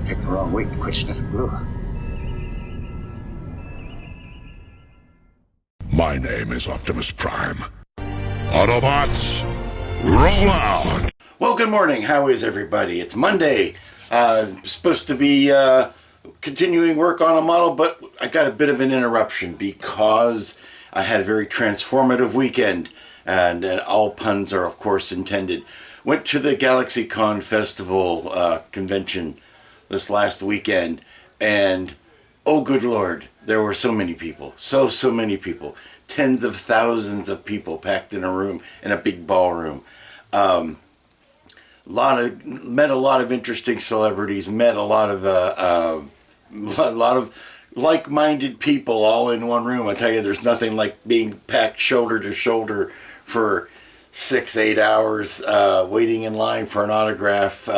Picked the wrong week to quit sniffing glue. My name is Optimus Prime. Autobots, roll out! Well, good morning. How is everybody? It's Monday. Supposed to be continuing work on a model, but I got a bit of an interruption because I had a very transformative weekend, and all puns are, of course, intended. Went to the GalaxyCon Festival convention this last weekend, and oh, good Lord, there were so many people. So many people. Tens of thousands of people packed in a room, in a big ballroom. Met a lot of interesting celebrities. Met a lot of like-minded people all in one room. I tell you, there's nothing like being packed shoulder to shoulder for 6-8 hours, waiting in line for an autograph.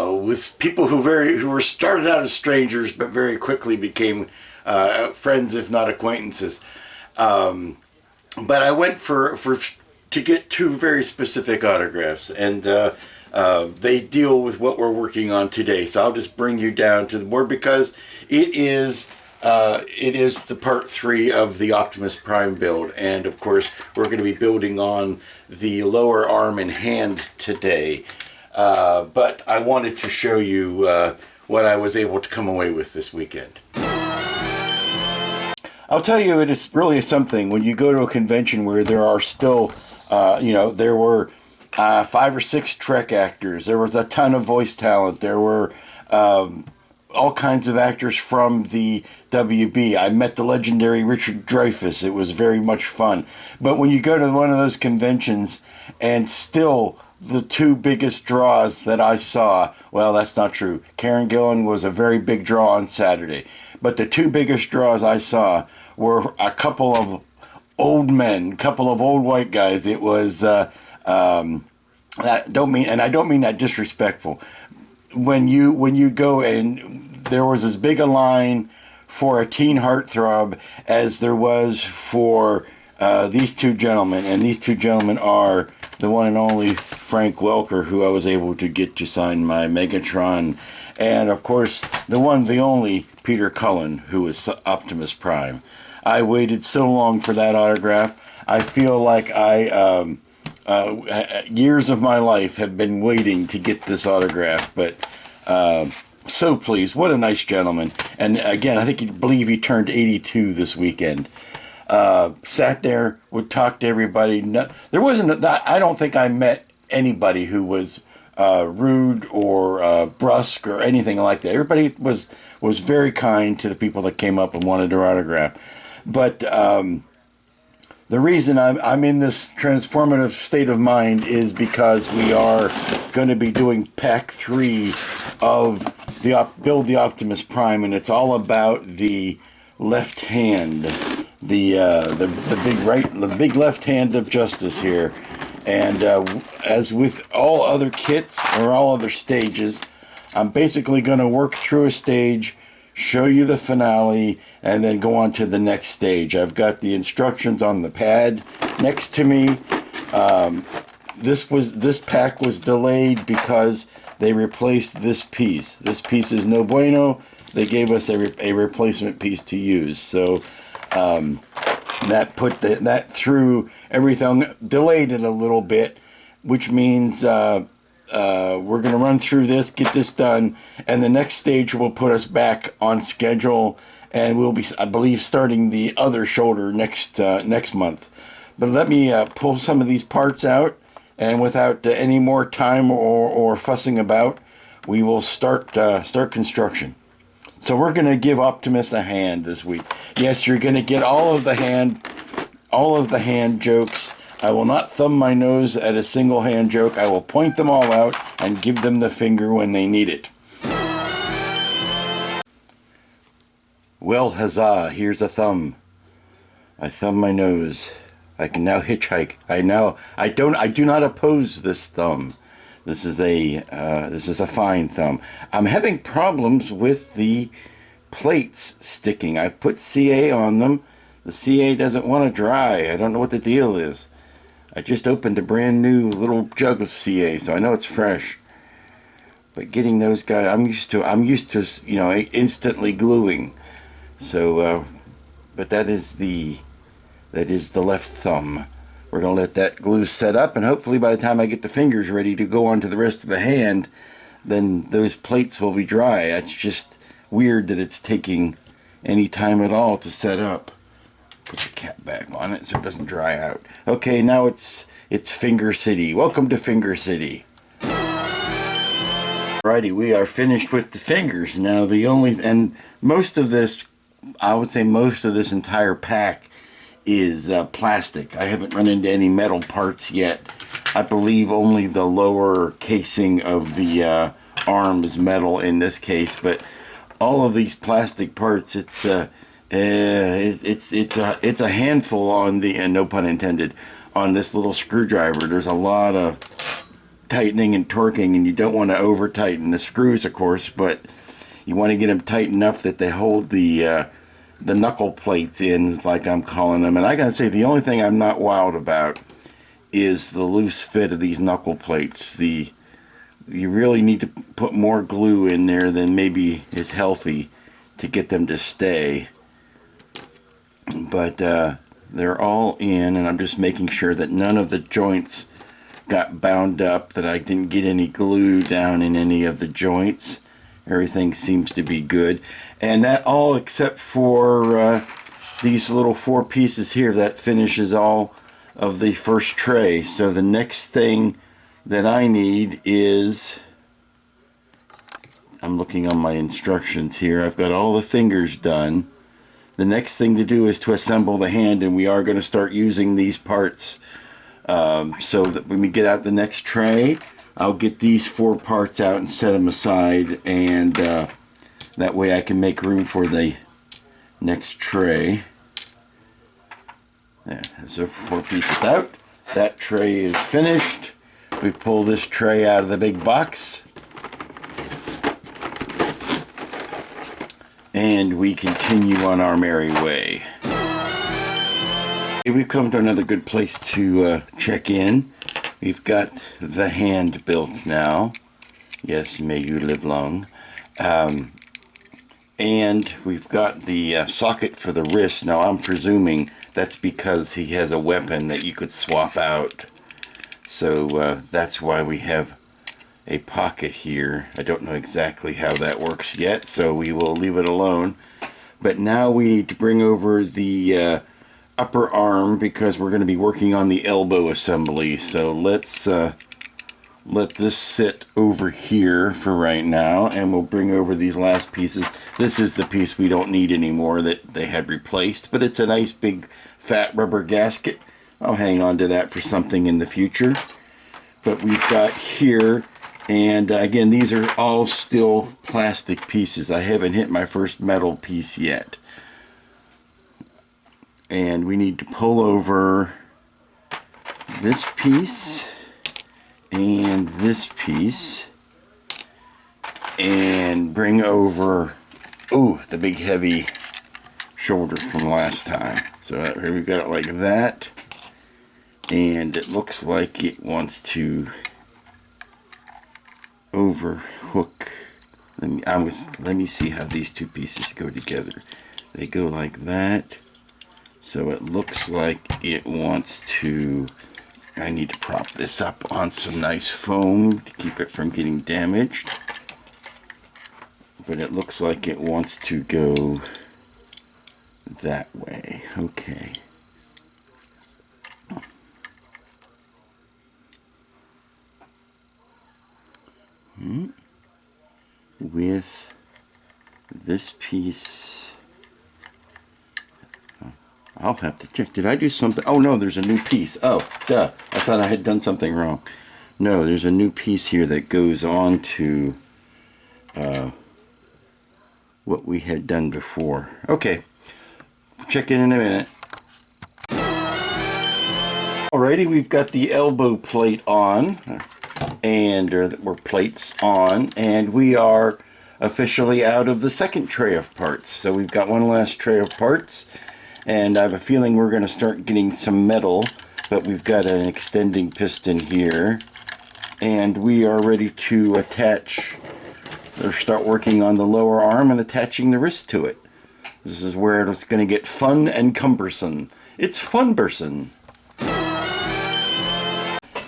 With people who were started out as strangers, but very quickly became friends, if not acquaintances. But I went to get two very specific autographs, and they deal with what we're working on today. So I'll just bring you down to the board because it is the part 3 of the Optimus Prime build, and of course we're going to be building on the lower arm and hand today. But I wanted to show you what I was able to come away with this weekend. I'll tell you, it is really something when you go to a convention where there are still, there were 5 or 6 Trek actors. There was a ton of voice talent. There were all kinds of actors from the WB. I met the legendary Richard Dreyfuss. It was very much fun. But when you go to one of those conventions and still the 2 biggest draws that I saw, well, that's not true. Karen Gillan was a very big draw on Saturday. But the 2 biggest draws I saw were a couple of old men, a couple of old white guys. It was, I don't mean that disrespectful. When you go, and there was as big a line for a teen heartthrob as there was for these 2 gentlemen, and these 2 gentlemen are the one and only Frank Welker, who I was able to get to sign my Megatron, and of course the one, the only Peter Cullen, who is Optimus Prime. I waited so long for that autograph. I feel like years of my life have been waiting to get this autograph, but so pleased. What a nice gentleman. And again, I believe he turned 82 this weekend. Sat there, would talk to everybody. There wasn't, I don't think I met anybody who was rude or brusque or anything like that. Everybody was very kind to the people that came up and wanted their autograph. But the reason I'm in this transformative state of mind is because we are going to be doing pack 3 of Build the Optimus Prime, and it's all about the left hand, the big left hand of justice here. And as with all other kits or all other stages, I'm basically going to work through a stage, show you the finale, and then go on to the next stage. I've got the instructions on the pad next to me. This pack was delayed because they replaced this piece. This piece is no bueno. They gave us a replacement piece to use. So that put that through everything, delayed it a little bit, which means we're going to run through this, get this done, and the next stage will put us back on schedule, and we'll be, I believe, starting the other shoulder next month. But let me pull some of these parts out, and without any more time or fussing about, we will start construction. So we're going to give Optimus a hand this week. Yes, you're going to get all of the hand jokes. I will not thumb my nose at a single hand joke. I will point them all out and give them the finger when they need it. Well, huzzah, here's a thumb. I thumb my nose. I can now hitchhike. I do not oppose this thumb. This is a fine thumb. I'm having problems with the plates sticking. I put CA on them. The CA doesn't want to dry. I don't know what the deal is. I just opened a brand new little jug of CA, so I know it's fresh. But getting those guys, I'm used to, you know, instantly gluing. So, but that is the left thumb. We're going to let that glue set up, and hopefully by the time I get the fingers ready to go on to the rest of the hand, then those plates will be dry. It's just weird that it's taking any time at all to set up. Put the cap back on it so it doesn't dry out. Okay, now it's Finger City. Welcome to Finger City. Alrighty, we are finished with the fingers. Now and most of this, I would say most of this entire pack is plastic. I haven't run into any metal parts yet. I believe only the lower casing of the arm is metal in this case, but all of these plastic parts, it's a handful on the, and no pun intended, on this little screwdriver. There's a lot of tightening and torquing, and you don't want to over tighten the screws, of course, but you want to get them tight enough that they hold the knuckle plates in, like I'm calling them. And I gotta say, the only thing I'm not wild about is the loose fit of these knuckle plates. You really need to put more glue in there than maybe is healthy to get them to stay. But they're all in, and I'm just making sure that none of the joints got bound up, that I didn't get any glue down in any of the joints. Everything seems to be good. And that all except for these little 4 pieces here, that finishes all of the first tray. So the next thing that I need is, I'm looking on my instructions here, I've got all the fingers done. The next thing to do is to assemble the hand, and we are going to start using these parts. So that when we get out the next tray, I'll get these 4 parts out and set them aside, and that way I can make room for the next tray. There, so 4 pieces out. That tray is finished. We pull this tray out of the big box, and we continue on our merry way. We've come to another good place to check in. We've got the hand built now. Yes, may you live long. And we've got the socket for the wrist. Now I'm presuming that's because he has a weapon that you could swap out. So that's why we have a pocket here. I don't know exactly how that works yet, so we will leave it alone. But now we need to bring over the upper arm, because we're going to be working on the elbow assembly. So let's let this sit over here for right now, and we'll bring over these last pieces. This is the piece we don't need anymore that they had replaced, but it's a nice big fat rubber gasket. I'll hang on to that for something in the future. But we've got here, and again, these are all still plastic pieces. I haven't hit my first metal piece yet. And we need to pull over this piece and this piece and bring over, the big heavy shoulders from last time. So here we've got it like that, and it looks like it wants to overhook. Let me see how these 2 pieces go together. They go like that. So it looks like it wants to, I need to prop this up on some nice foam to keep it from getting damaged. But it looks like it wants to go that way. Okay. With this piece, I'll have to check. Did I do something? Oh no, there's a new piece. Oh, duh. I thought I had done something wrong. No, there's a new piece here that goes on to what we had done before. Okay, check it in a minute. Alrighty, we've got the elbow plate on, or plates on, and we are officially out of the second tray of parts. So we've got one last tray of parts, and I have a feeling we're going to start getting some metal, but we've got an extending piston here, And we are ready to attach, or start working on the lower arm and attaching the wrist to it. This is where it's going to get fun and cumbersome. It's fun-berson.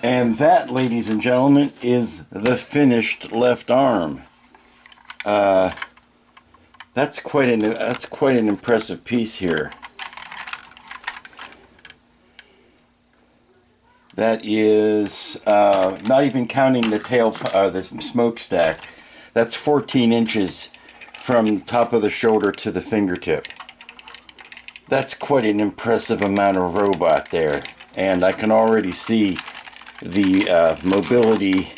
And that, ladies and gentlemen, is the finished left arm. That's quite an impressive piece here. That is not even counting the tail, the smokestack. That's 14 inches from top of the shoulder to the fingertip. That's quite an impressive amount of robot there, and I can already see the mobility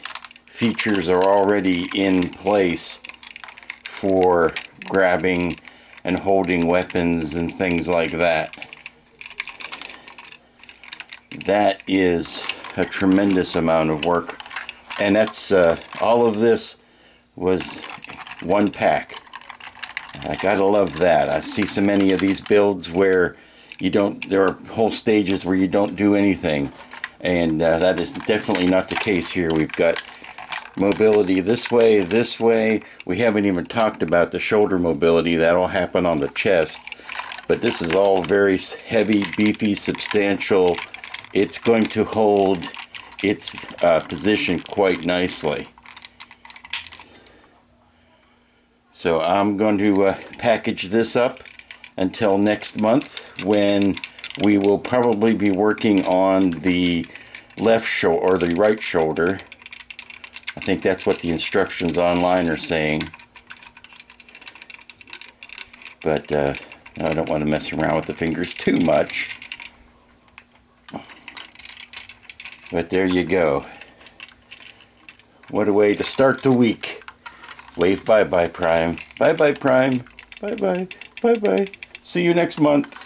features are already in place for grabbing and holding weapons and things like that. That is a tremendous amount of work, and that's all of this was one pack. I gotta love that. I see so many of these builds where there are whole stages where you don't do anything, and that is definitely not the case here. We've got mobility this way, this way. We haven't even talked about the shoulder mobility. That'll happen on the chest, but this is all very heavy, beefy, substantial. It's going to hold its position quite nicely. So I'm going to package this up until next month, when we will probably be working on the left shoulder or the right shoulder. I think that's what the instructions online are saying. But I don't want to mess around with the fingers too much. But there you go. What a way to start the week. Wave bye-bye, Prime. Bye-bye, Prime. Bye-bye. Bye-bye. See you next month.